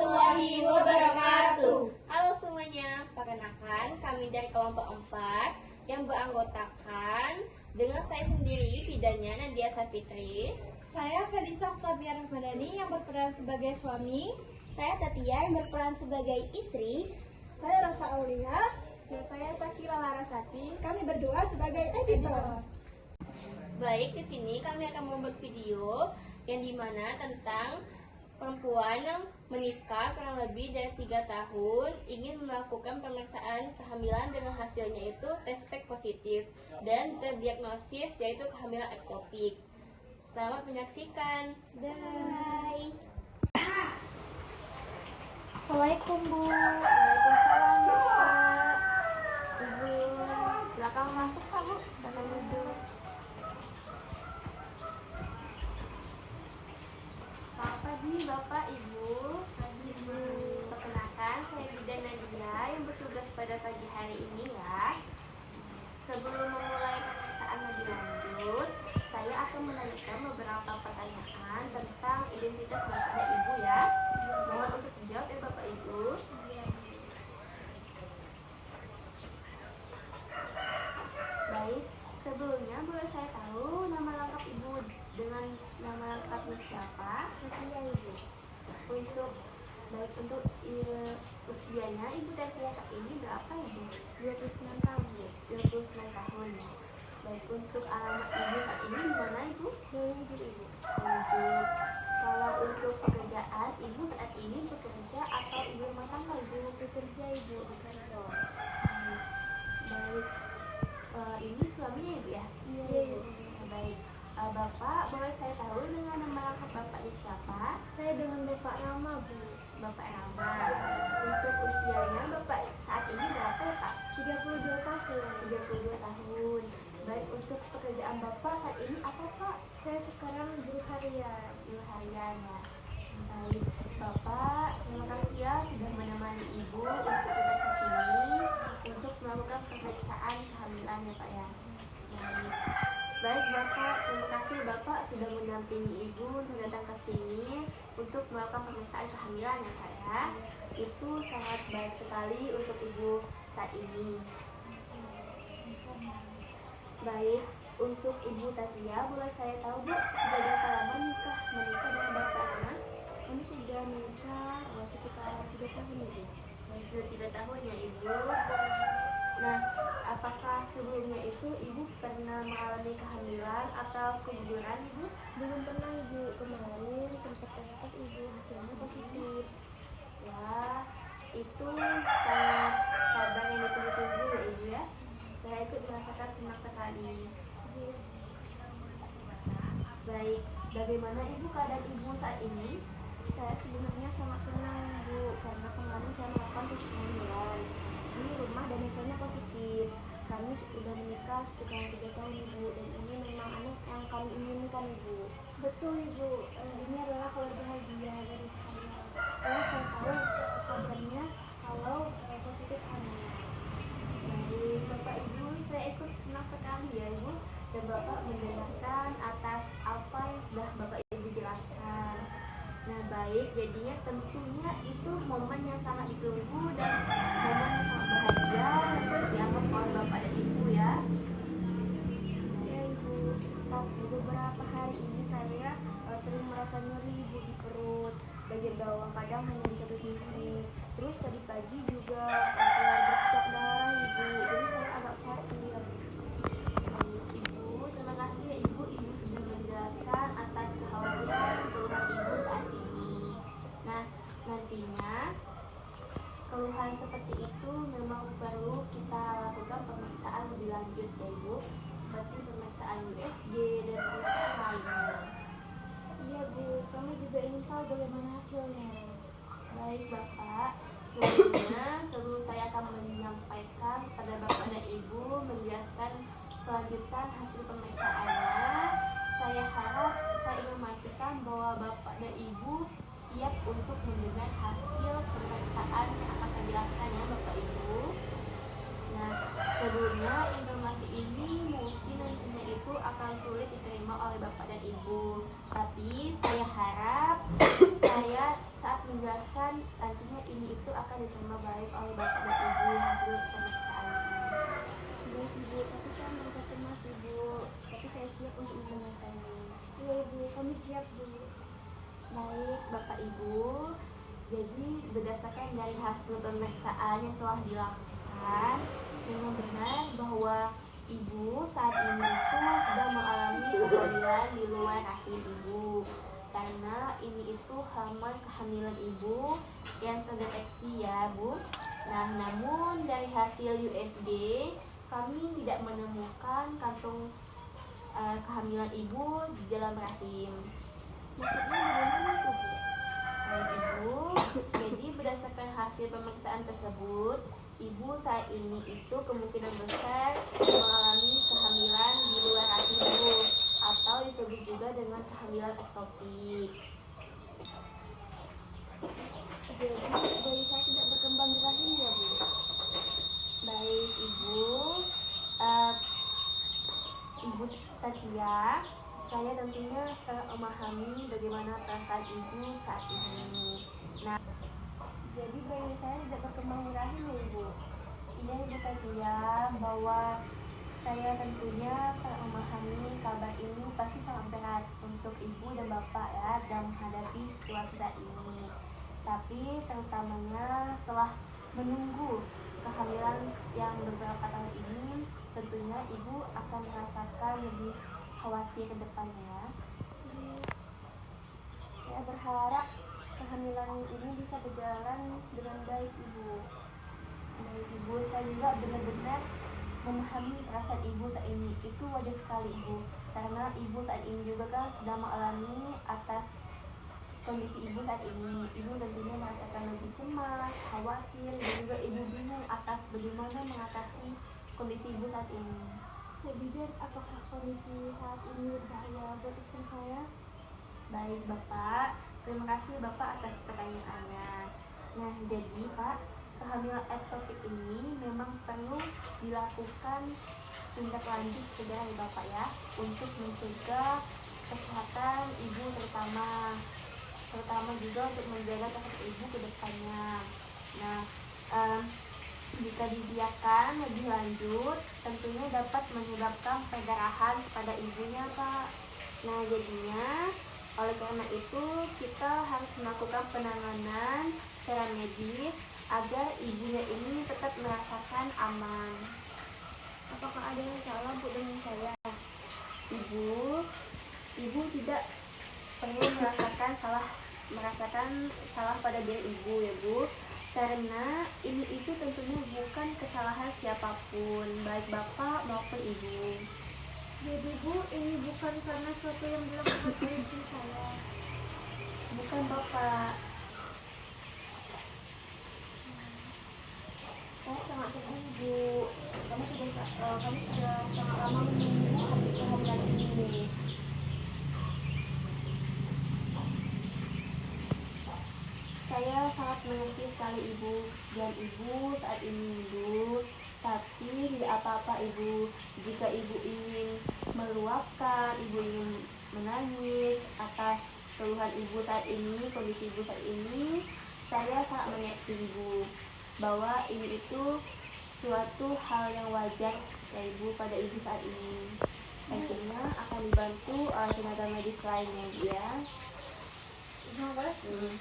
warahmatullahi wabarakatuh. Halo semuanya, perkenalkan kami dari kelompok 4 yang beranggotakan dengan saya sendiri, bidannya Nadia Safitri. Saya Felisa Octavia Rahmadani yang berperan sebagai suami. Saya Tatia yang berperan sebagai istri. Saya Rosa Aulia. Dan saya Sakila Larasati. Kami berdua sebagai editor. Baik, di sini kami akan membuat video yang dimana tentang perempuan yang menikah kurang lebih dari 3 tahun ingin melakukan pemeriksaan kehamilan dengan hasilnya itu tes pack positif dan terdiagnosis yaitu kehamilan ektopik. Selamat menyaksikan. Bye. Assalamualaikum Bu. Waalaikumsalam Bapak. Ibu, belakang masuk Pak Bu, belakang duduk. Selamat pagi Bapak Ibu. Ibu, perkenalkan saya Bidan Nadia yang bertugas pada pagi hari ini ya. Sebelum memulai pemeriksaan lebih lanjut, saya akan menanyakan beberapa pertanyaan tentang identitas Bapak dan Ibu ya. Mohon untuk dijawab ya Bapak Ibu. Baik, sebelumnya boleh saya tahu nama lengkap Ibu dengan nama lengkapnya siapa? Tatia Ibu. Untuk usianya Ibu Tatia saat ini berapa Ibu? 29 tahun Bu. 29 tahun ya. Baik, untuk alamat Ibu saat ini di mana Ibu? Jujur Ibu. Untuk kalau untuk pekerjaan Ibu saat ini bekerja atau ibu rumah tangga Ibu? Bekerja Ibu di kantor. Baik, ini suaminya Ibu ya? Iya Ibu. Baik, Bapak boleh saya tahu dengan nama lengkap Bapaknya siapa? Saya dengan Bapak Rama Bu. Bapak Rama. Untuk usianya Bapak saat ini berapa ya Pak? 32 tahun. 32 tahun. Baik, untuk pekerjaan Bapak saat ini apa Pak? Saya sekarang guru harian. Guru harian ya. Baik, Bapak terima kasih ya sudah menemani Ibu untuk datang ke sini untuk melakukan pemeriksaan kehamilan ya Pak ya. Baik Bapak, terima kasih Bapak sudah mendampingi Ibu untuk datang ke sini untuk melakukan pemeriksaan kehamilan ya Pak ya. Itu sangat baik sekali untuk Ibu saat ini. Baik, untuk Ibu Tatia boleh saya tahu Bu, sudah berapa lama menikah dengan Bapak Rama? Kami sudah menikah sekitar 3 tahun Ibu. Sudah 3 tahun ya Ibu. Nah, apakah sebelumnya itu Ibu pernah mengalami kehamilan atau keguguran Ibu? Belum pernah Ibu. Kemarin sempat tes Ibu, hasilnya positif. Wah, itu sangat kabar yang ditunggu-tunggu ya Ibu ya. Saya ikut merasakan senang sekali. Baik, bagaimana Ibu keadaan Ibu saat ini? Saya sebenarnya sangat senang Bu, karena kemarin saya melakukan tes kehamilan di rumah dan hasilnya positif. Kami sudah menikah sekitar 3 tahun Ibu, dan ini memang anak yang kami inginkan Ibu. Betul Ibu, ini adalah kabar bahagia dari saya. Saya tahu kabarnya kalau positif hamil. Baik, Bapak Ibu, saya ikut senang sekali ya Ibu dan Bapak mendengarkan atas apa yang sudah Bapak Ibu jelaskan. Nah baik, jadinya tentunya itu momen yang sangat ditunggu dan momen yang sangat bahagia yang dianggap oleh Bapak dan Ibu ya. Ya Ibu, tapi beberapa hari ini saya sering merasa nyeri Ibu di perut, bagian bawah kadang hanya di satu sisi. Terus tadi pagi juga keluar bercak darah Ibu, jadi saya agak khawatir. Baik Ibu, terima kasih ya Ibu sudah menjelaskan atas kekhawatiran keluhan Ibu saat ini. Nah, nantinya keluhan seperti itu memang perlu kita lakukan pemeriksaan lebih lanjut ya Ibu, seperti pemeriksaan USG dan pemeriksaan lainnya. Iya Bu, kami juga ingin tahu bagaimana hasilnya. Baik Bapak, sebelum saya akan menyampaikan kepada Bapak dan Ibu menjelaskan kelanjutan hasil pemeriksaannya, saya harap saya ingin memastikan bahwa Bapak dan Ibu siap untuk mendengar hasil pemeriksaan yang akan saya jelaskan ya Bapak Ibu. Nah, sebelumnya informasi ini mungkin nantinya itu akan sulit diterima oleh Bapak dan Ibu, tapi saya harap saya saat menjelaskan dipastikan nantinya ini itu akan diterima baik oleh bapak dan ibu hasil pemeriksaan. Baik ibu, tapi saya merasa cemas ibu, tapi saya siap untuk mendengarkannya. Iya ibu, kami siap dulu. Baik bapak ibu, jadi berdasarkan dari hasil pemeriksaan yang telah dilakukan, memang benar bahwa ibu saat ini itu sedang mengalami kehamilan di luar rahim ibu. Karena ini itu kehamilan ibu yang terdeteksi ya Bu. Nah, namun dari hasil USG kami tidak menemukan kantung kehamilan ibu di dalam rahim. Maksudnya bagaimana itu bu? Baik ibu, jadi berdasarkan hasil pemeriksaan tersebut, ibu saat ini itu kemungkinan besar mengalami kehamilan di luar rahim ibu, atau disebut juga dengan kehamilan ektopik. Jadi bayi saya tidak berkembang di rahim ya bu? Baik ibu, Ibu Tatia, saya tentunya sangat memahami bagaimana perasaan ibu saat ini. Nah, Jadi bayi saya tidak berkembang di rahim ya ibu? iya Ibu Tatia, bahwa saya tentunya sangat memahami kabar ini pasti sangat berat untuk ibu dan bapak ya dalam menghadapi situasi saat ini. Tapi terutamanya setelah menunggu kehamilan yang beberapa tahun ini, tentunya ibu akan merasakan lebih khawatir ke depannya. Saya berharap kehamilan ini bisa berjalan dengan baik ibu. Baik ibu, saya juga benar-benar memahami perasaan ibu saat ini. Itu wajar sekali ibu, karena ibu saat ini juga kan sedang mengalami atas kondisi ibu saat ini. Ibu tentunya merasakan lebih cemas, khawatir, dan juga ibu bingung atas bagaimana mengatasi kondisi ibu saat ini. Lebih baik apakah kondisi saat ini berbahaya buat istri saya? Baik Bapak, terima kasih Bapak atas pertanyaannya. Nah, jadi Pak, kehamilan ektopik ini memang perlu dilakukan tindak lanjut segera ya Bapak ya, untuk mencegah kesehatan ibu terutama juga untuk menjaga kesehatan ibu ke depannya. Nah, jika dibiarkan lebih lanjut, tentunya dapat menyebabkan perdarahan pada ibunya Pak. Nah, jadinya oleh karena itu kita harus melakukan penanganan secara medis agar ibunya ini tetap merasakan aman. Apakah ada yang salah bu dengan saya? Ibu tidak perlu merasakan salah pada diri ibu ya Bu, karena ini itu tentunya bukan kesalahan siapapun, baik bapak maupun ibu. Jadi bu, ini bukan karena sesuatu yang dilakukan oleh istri saya. Bukan bapak. Saya sangat sedih bu. Kamu sudah sangat lama menunggu hasil kehamilan ini. Saya sangat mengerti sekali ibu, dan ibu saat ini ibu, tapi tidak apa-apa ibu. Jika ibu ingin meluapkan, ibu ingin menangis atas keluhan ibu saat ini, kondisi ibu saat ini, saya sangat mengerti ibu bahwa ini itu suatu hal yang wajar ya ibu pada ibu saat ini. Tentunya akan dibantu oleh tenaga medis lainnya Bu ya. Terima kasih.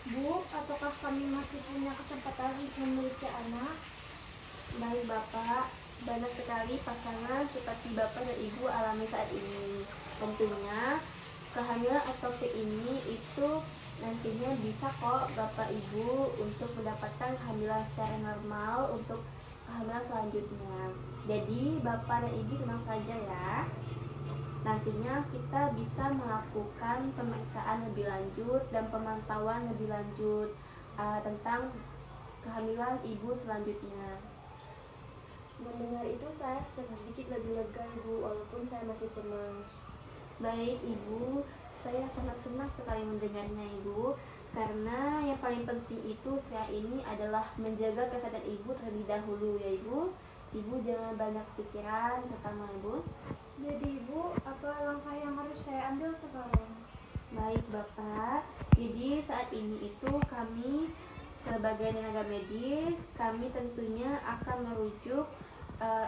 Bu, apakah kami masih punya kesempatan untuk memiliki anak? Baik Bapak, banyak sekali pasangan seperti Bapak dan Ibu alami saat ini. Tentunya kehamilan ektopik ini itu nantinya bisa kok Bapak Ibu untuk mendapatkan kehamilan secara normal untuk kehamilan selanjutnya. Jadi Bapak dan Ibu tenang saja ya. Nantinya kita bisa melakukan pemeriksaan lebih lanjut dan pemantauan lebih lanjut tentang kehamilan ibu selanjutnya. Mendengar itu saya sedikit lebih lega ibu, walaupun saya masih cemas. Baik ibu, saya sangat senang sekali mendengarnya ibu, karena yang paling penting itu saya ini adalah menjaga kesehatan ibu terlebih dahulu ya ibu. Ibu jangan banyak pikiran, pertama ibu. Jadi ibu, apa langkah yang harus saya ambil sekarang? Baik Bapak, jadi saat ini itu kami sebagai tenaga medis, kami tentunya akan merujuk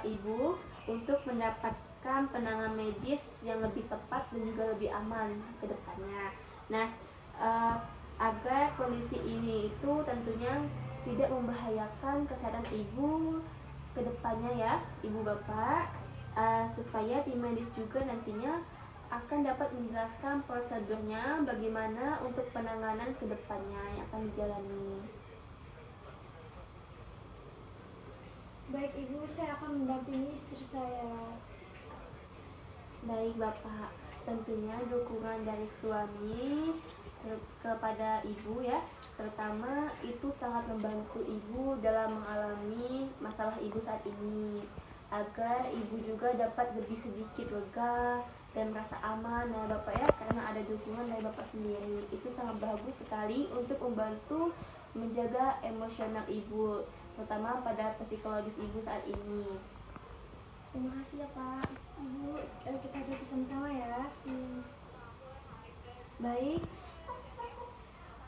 Ibu untuk mendapatkan penanganan medis yang lebih tepat dan juga lebih aman ke depannya. Nah, agar kondisi ini itu tentunya tidak membahayakan kesehatan Ibu ke depannya ya, Ibu Bapak, supaya tim medis juga nantinya akan dapat menjelaskan prosedurnya bagaimana untuk penanganan ke depannya yang akan dijalani. Baik Ibu, saya akan mendampingi istri saya. Baik Bapak, tentunya dukungan dari suami kepada Ibu ya, terutama itu sangat membantu Ibu dalam mengalami masalah Ibu saat ini, agar Ibu juga dapat lebih sedikit lega dan merasa aman ya Bapak ya, karena ada dukungan dari Bapak sendiri. Itu sangat bagus sekali untuk membantu menjaga emosional Ibu, terutama pada psikologis Ibu saat ini. Terima kasih ya Pak. Ibu, kita duduk bersama-sama ya. Baik,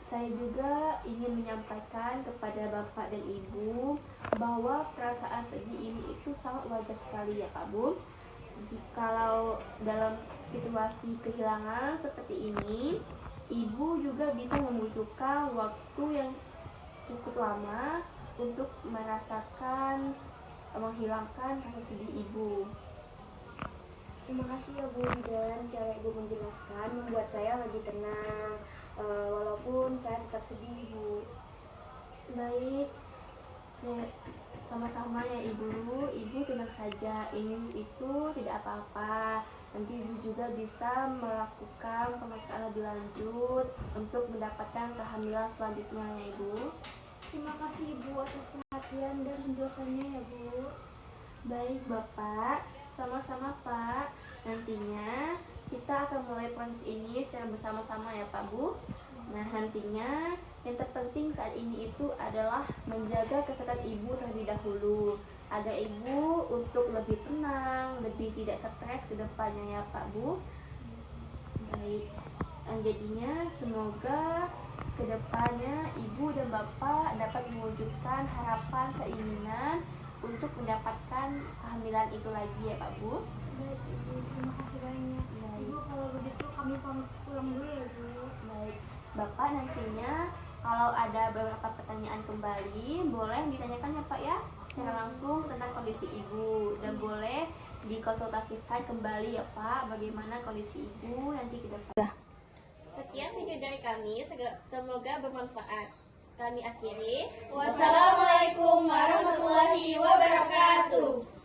saya juga ingin menyampaikan kepada Bapak dan Ibu bahwa perasaan sedih ini itu sangat wajar sekali ya Pak Bu. Jikalau dalam situasi kehilangan seperti ini, Ibu juga bisa membutuhkan waktu yang cukup lama untuk merasakan menghilangkan rasa sedih Ibu. Terima kasih ya Bu, dan cara Ibu menjelaskan membuat saya lebih tenang, walaupun saya tetap sedih Bu. Baik, sama-sama ya Ibu tenang saja, ini itu tidak apa-apa. Nanti Ibu juga bisa melakukan pemeriksaan lebih lanjut untuk mendapatkan kehamilan selanjutnya ya Ibu. Terima kasih Ibu atas perhatian dan penjelasannya ya Bu. Baik Bapak, sama-sama Pak. Nantinya kita akan mulai proses ini secara bersama-sama ya Pak Bu. Nah, nantinya yang terpenting saat ini itu adalah menjaga kesehatan Ibu terlebih dahulu, agar Ibu untuk lebih tenang, lebih tidak stres ke depannya ya Pak Bu. Baik, jadinya semoga kedepannya Ibu dan Bapak dapat mewujudkan harapan keinginan untuk mendapatkan kehamilan itu lagi ya Pak Bu. Baik Ibu, terima kasih banyak. Baik. Ibu, kalau begitu kami pamit pulang dulu ya Bu. Baik, Bapak nantinya kalau ada beberapa pertanyaan kembali boleh ditanyakan ya Pak ya secara langsung tentang kondisi Ibu, dan boleh dikonsultasikan kembali ya Pak bagaimana kondisi Ibu nanti ke depan. Sekian video dari kami, semoga bermanfaat. Kami akhiri. Wassalamualaikum warahmatullahi wabarakatuh.